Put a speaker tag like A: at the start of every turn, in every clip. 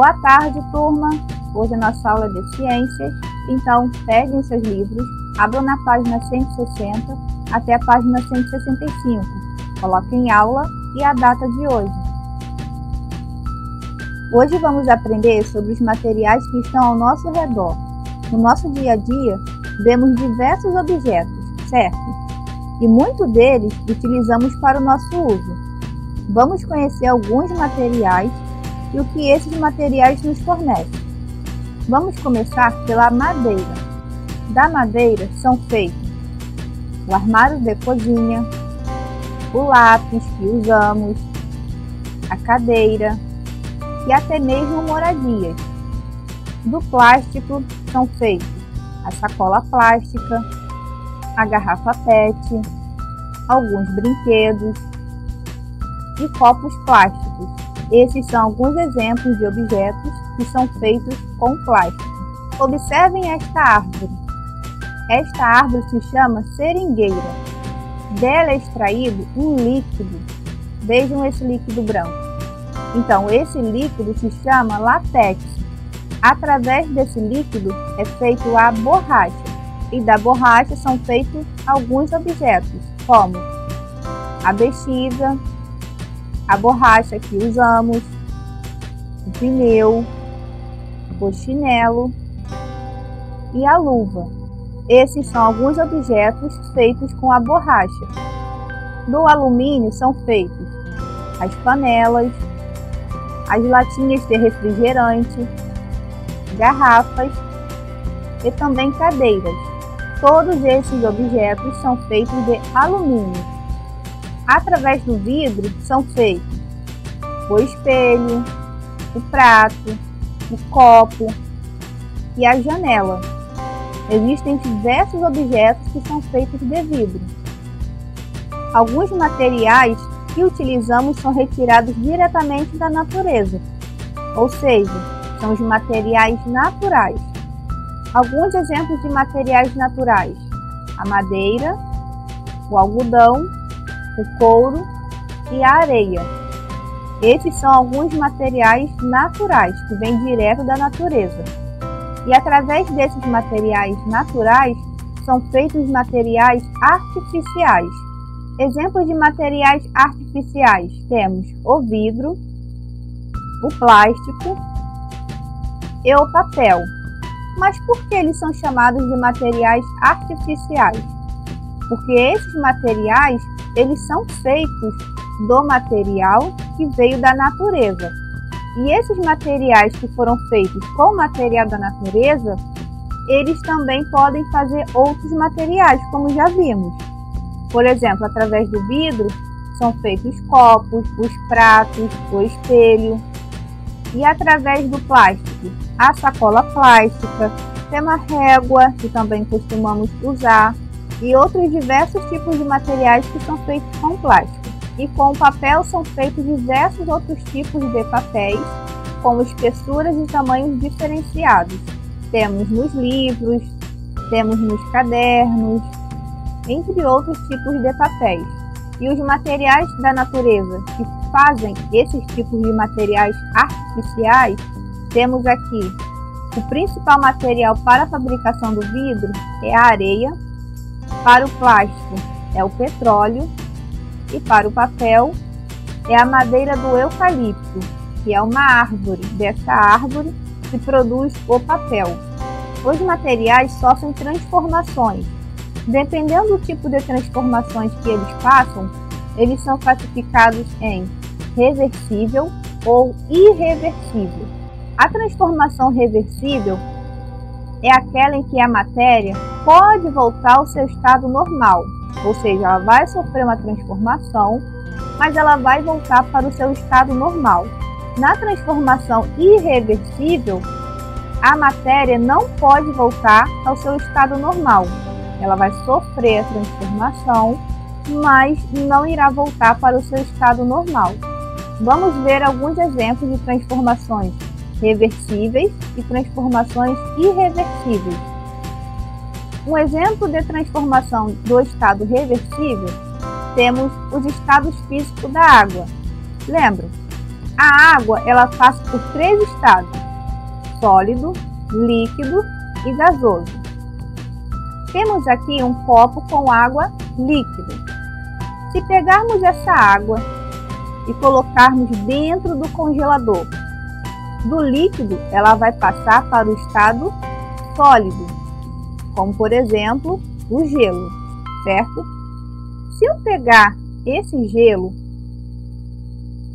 A: Boa tarde, turma! Hoje a nossa aula é de ciências, então peguem os seus livros, abram na página 160 até a página 165, coloquem aula e a data de hoje. Hoje vamos aprender sobre os materiais que estão ao nosso redor. No nosso dia a dia, vemos diversos objetos, certo? E muitos deles utilizamos para o nosso uso. Vamos conhecer alguns materiais e o que esses materiais nos fornecem. Vamos começar pela madeira. Da madeira são feitos o armário de cozinha, o lápis que usamos, a cadeira e até mesmo moradias. Do plástico são feitos a sacola plástica, a garrafa PET, alguns brinquedos e copos plásticos. Esses são alguns exemplos de objetos que são feitos com plástico. Observem esta árvore. Esta árvore se chama seringueira. Dela é extraído um líquido. Vejam esse líquido branco. Então, esse líquido se chama látex. Através desse líquido é feito a borracha. E da borracha são feitos alguns objetos, como a bexiga, a borracha que usamos, o pneu, o chinelo e a luva. Esses são alguns objetos feitos com a borracha. Do alumínio são feitos as panelas, as latinhas de refrigerante, garrafas e também cadeiras. Todos esses objetos são feitos de alumínio. Através do vidro são feitos o espelho, o prato, o copo e a janela. Existem diversos objetos que são feitos de vidro. Alguns materiais que utilizamos são retirados diretamente da natureza, ou seja, são os materiais naturais. Alguns exemplos de materiais naturais: a madeira, o algodão, o couro e a areia. Esses são alguns materiais naturais que vêm direto da natureza. E através desses materiais naturais são feitos materiais artificiais. Exemplos de materiais artificiais temos o vidro, o plástico e o papel. Mas por que eles são chamados de materiais artificiais? Porque esses materiais eles são feitos do material que veio da natureza. E esses materiais que foram feitos com o material da natureza, eles também podem fazer outros materiais, como já vimos. Por exemplo, através do vidro, são feitos os copos, os pratos, o espelho. E através do plástico, a sacola plástica, tem uma régua, que também costumamos usar, e outros diversos tipos de materiais que são feitos com plástico. E com o papel são feitos diversos outros tipos de papéis, com espessuras e tamanhos diferenciados. Temos nos livros, temos nos cadernos, entre outros tipos de papéis. E os materiais da natureza que fazem esses tipos de materiais artificiais, temos aqui o principal material para a fabricação do vidro é a areia, para o plástico é o petróleo e para o papel é a madeira do eucalipto, que é uma árvore. Dessa árvore se produz o papel. Os materiais sofrem transformações. Dependendo do tipo de transformações que eles passam, eles são classificados em reversível ou irreversível. A transformação reversível é aquela em que a matéria pode voltar ao seu estado normal, ou seja, ela vai sofrer uma transformação, mas ela vai voltar para o seu estado normal. Na transformação irreversível, a matéria não pode voltar ao seu estado normal. Ela vai sofrer a transformação, mas não irá voltar para o seu estado normal. Vamos ver alguns exemplos de transformações reversíveis e transformações irreversíveis. Um exemplo de transformação do estado reversível, temos os estados físicos da água. Lembram? A água, ela passa por 3 estados: sólido, líquido e gasoso. Temos aqui um copo com água líquida. Se pegarmos essa água e colocarmos dentro do congelador, do líquido ela vai passar para o estado sólido, como por exemplo o gelo, certo? Se eu pegar esse gelo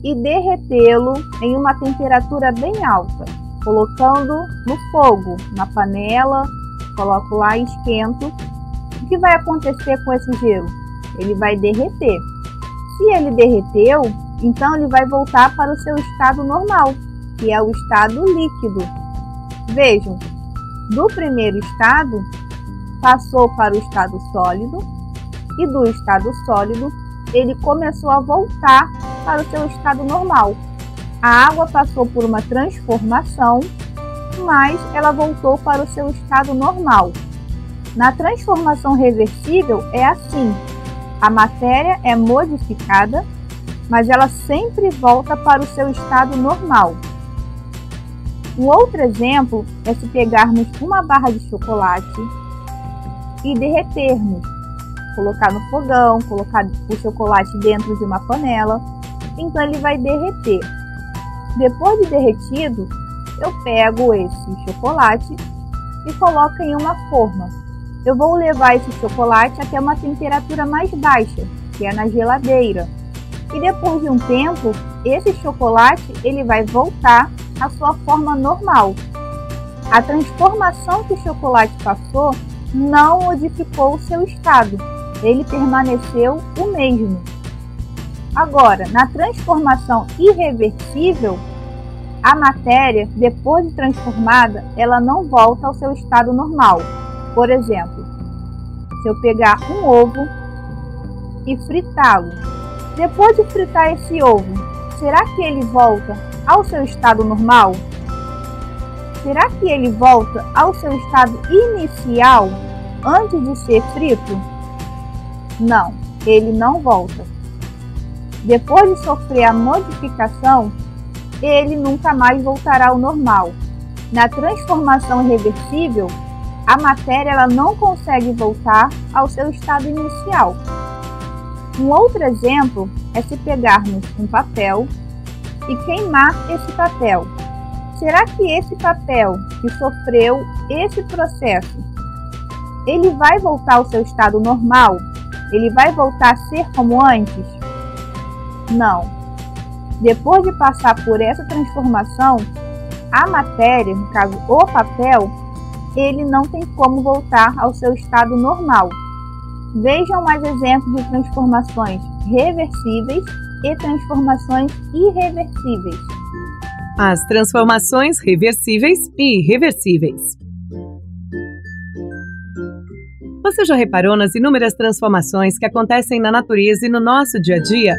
A: e derretê-lo em uma temperatura bem alta, colocando no fogo, na panela, coloco lá e esquento, o que vai acontecer com esse gelo? Ele vai derreter. Se ele derreteu, então ele vai voltar para o seu estado normal, que é o estado líquido. Vejam, do primeiro estado passou para o estado sólido e do estado sólido ele começou a voltar para o seu estado normal. A água passou por uma transformação, mas ela voltou para o seu estado normal. Na transformação reversível é assim: a matéria é modificada, mas ela sempre volta para o seu estado normal. Um outro exemplo é se pegarmos uma barra de chocolate e derretermos, colocar no fogão, colocar o chocolate dentro de uma panela, então ele vai derreter. Depois de derretido, eu pego esse chocolate e coloco em uma forma. Eu vou levar esse chocolate até uma temperatura mais baixa, que é na geladeira. E depois de um tempo, esse chocolate ele vai voltar à sua forma normal. A transformação que o chocolate passou não modificou o seu estado, ele permaneceu o mesmo. Agora, na transformação irreversível, a matéria, depois de transformada, ela não volta ao seu estado normal. Por exemplo, se eu pegar um ovo e fritá-lo, depois de fritar esse ovo, será que ele volta ao seu estado normal? Será que ele volta ao seu estado inicial antes de ser frito? Não, ele não volta. Depois de sofrer a modificação, ele nunca mais voltará ao normal. Na transformação irreversível, a matéria ela não consegue voltar ao seu estado inicial. Um outro exemplo é se pegarmos um papel e queimar esse papel. Será que esse papel que sofreu esse processo, ele vai voltar ao seu estado normal? Ele vai voltar a ser como antes? Não. Depois de passar por essa transformação, a matéria, no caso o papel, ele não tem como voltar ao seu estado normal. Vejam mais exemplos de transformações reversíveis e transformações irreversíveis.
B: As transformações reversíveis e irreversíveis. Você já reparou nas inúmeras transformações que acontecem na natureza e no nosso dia a dia?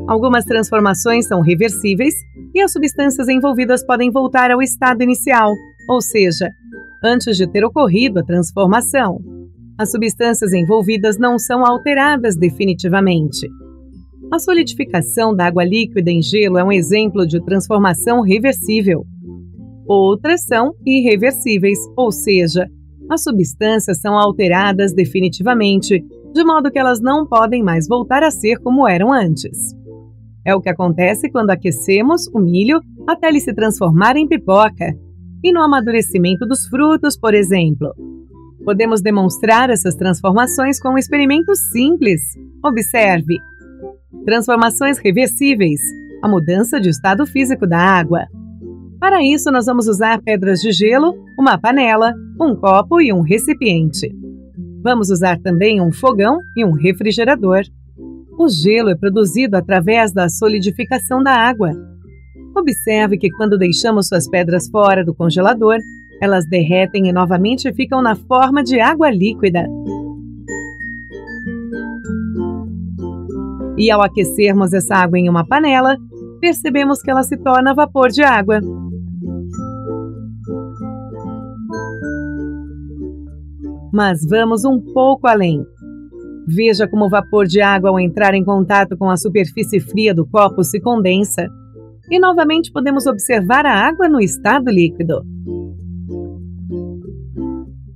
B: Algumas transformações são reversíveis e as substâncias envolvidas podem voltar ao estado inicial, ou seja, antes de ter ocorrido a transformação. As substâncias envolvidas não são alteradas definitivamente. A solidificação da água líquida em gelo é um exemplo de transformação reversível. Outras são irreversíveis, ou seja, as substâncias são alteradas definitivamente, de modo que elas não podem mais voltar a ser como eram antes. É o que acontece quando aquecemos o milho até ele se transformar em pipoca, e no amadurecimento dos frutos, por exemplo. Podemos demonstrar essas transformações com um experimento simples. Observe. Transformações reversíveis, a mudança de estado físico da água. Para isso, nós vamos usar pedras de gelo, uma panela, um copo e um recipiente. Vamos usar também um fogão e um refrigerador. O gelo é produzido através da solidificação da água. Observe que quando deixamos suas pedras fora do congelador, elas derretem e novamente ficam na forma de água líquida. E ao aquecermos essa água em uma panela, percebemos que ela se torna vapor de água. Mas vamos um pouco além. Veja como o vapor de água, ao entrar em contato com a superfície fria do copo, se condensa. E novamente podemos observar a água no estado líquido.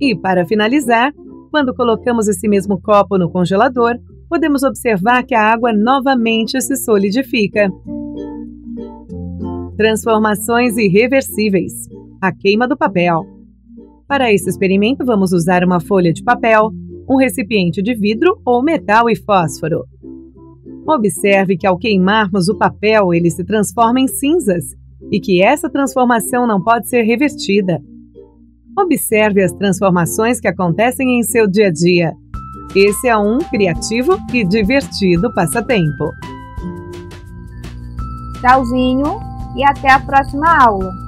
B: E para finalizar, quando colocamos esse mesmo copo no congelador, podemos observar que a água novamente se solidifica. Transformações irreversíveis. A queima do papel. Para esse experimento, vamos usar uma folha de papel, um recipiente de vidro ou metal e fósforo. Observe que ao queimarmos o papel, ele se transforma em cinzas e que essa transformação não pode ser revertida. Observe as transformações que acontecem em seu dia a dia. Esse é um criativo e divertido passatempo.
A: Tchauzinho e até a próxima aula!